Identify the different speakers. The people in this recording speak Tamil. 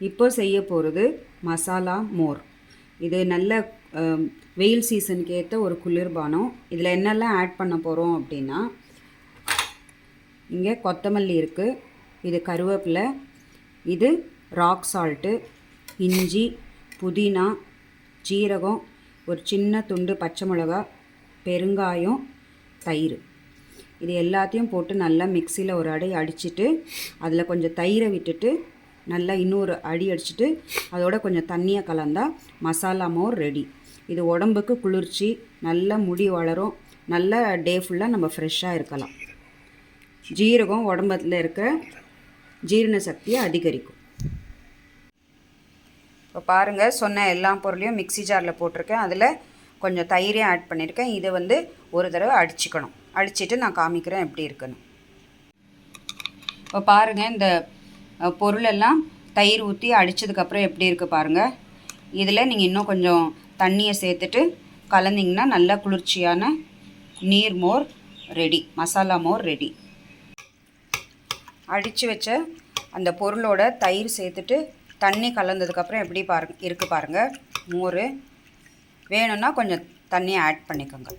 Speaker 1: இப்போ செய்ய போகிறது மசாலா மோர். இது நல்ல வெயில் சீசனுக்கு ஏற்ற ஒரு குளிர்பானம். இதில் என்னெல்லாம் ஆட் பண்ண போகிறோம் அப்படின்னா, இங்கே கொத்தமல்லி இருக்குது, இது கருவேப்பிலை, இது ராக் சால்ட்டு, இஞ்சி, புதினா, ஜீரகம், ஒரு சின்ன துண்டு பச்சை மிளகா, பெருங்காயம், தயிர். இது எல்லாத்தையும் போட்டு நல்லா மிக்சியில் ஒரு அடி அடிச்சுட்டு அதில் கொஞ்சம் தயிரை விட்டுட்டு நல்லா இன்னொரு அடி அடிச்சுட்டு அதோட கொஞ்சம் தண்ணியை கலந்தால் மசாலா மோர் ரெடி. இது உடம்புக்கு குளிர்ச்சி, நல்ல முடி வளரும், நல்ல டே ஃபுல்லாக நம்ம ஃப்ரெஷ்ஷாக இருக்கலாம். ஜீரகம் உடம்புல இருக்கிற ஜீரண சக்தியை அதிகரிக்கும். இப்போ பாருங்கள், சொன்ன எல்லா பொருளையும் மிக்சி ஜாரில் போட்டிருக்கேன். அதில் கொஞ்சம் தயிரையும் ஆட் பண்ணியிருக்கேன். இதை ஒரு தடவை அடிச்சுக்கணும். அடிச்சுட்டு நான் காமிக்கிறேன் எப்படி இருக்குன்னு. இப்போ பாருங்கள், இந்த பொருளெல்லாம் தயிர் ஊற்றி அடித்ததுக்கப்புறம் எப்படி இருக்குது பாருங்கள். இதில் நீங்கள் இன்னும் கொஞ்சம் தண்ணியை சேர்த்துட்டு கலந்திங்கன்னா நல்லா குளிர்ச்சியான நீர் மோர் ரெடி, மசாலா மோர் ரெடி. அடித்து வச்ச அந்த பொருளோட தயிர் சேர்த்துட்டு தண்ணி கலந்ததுக்கப்புறம் எப்படி இருக்குது பாருங்கள் மோர். வேணும்னா கொஞ்சம் தண்ணியை ஆட் பண்ணிக்கோங்க.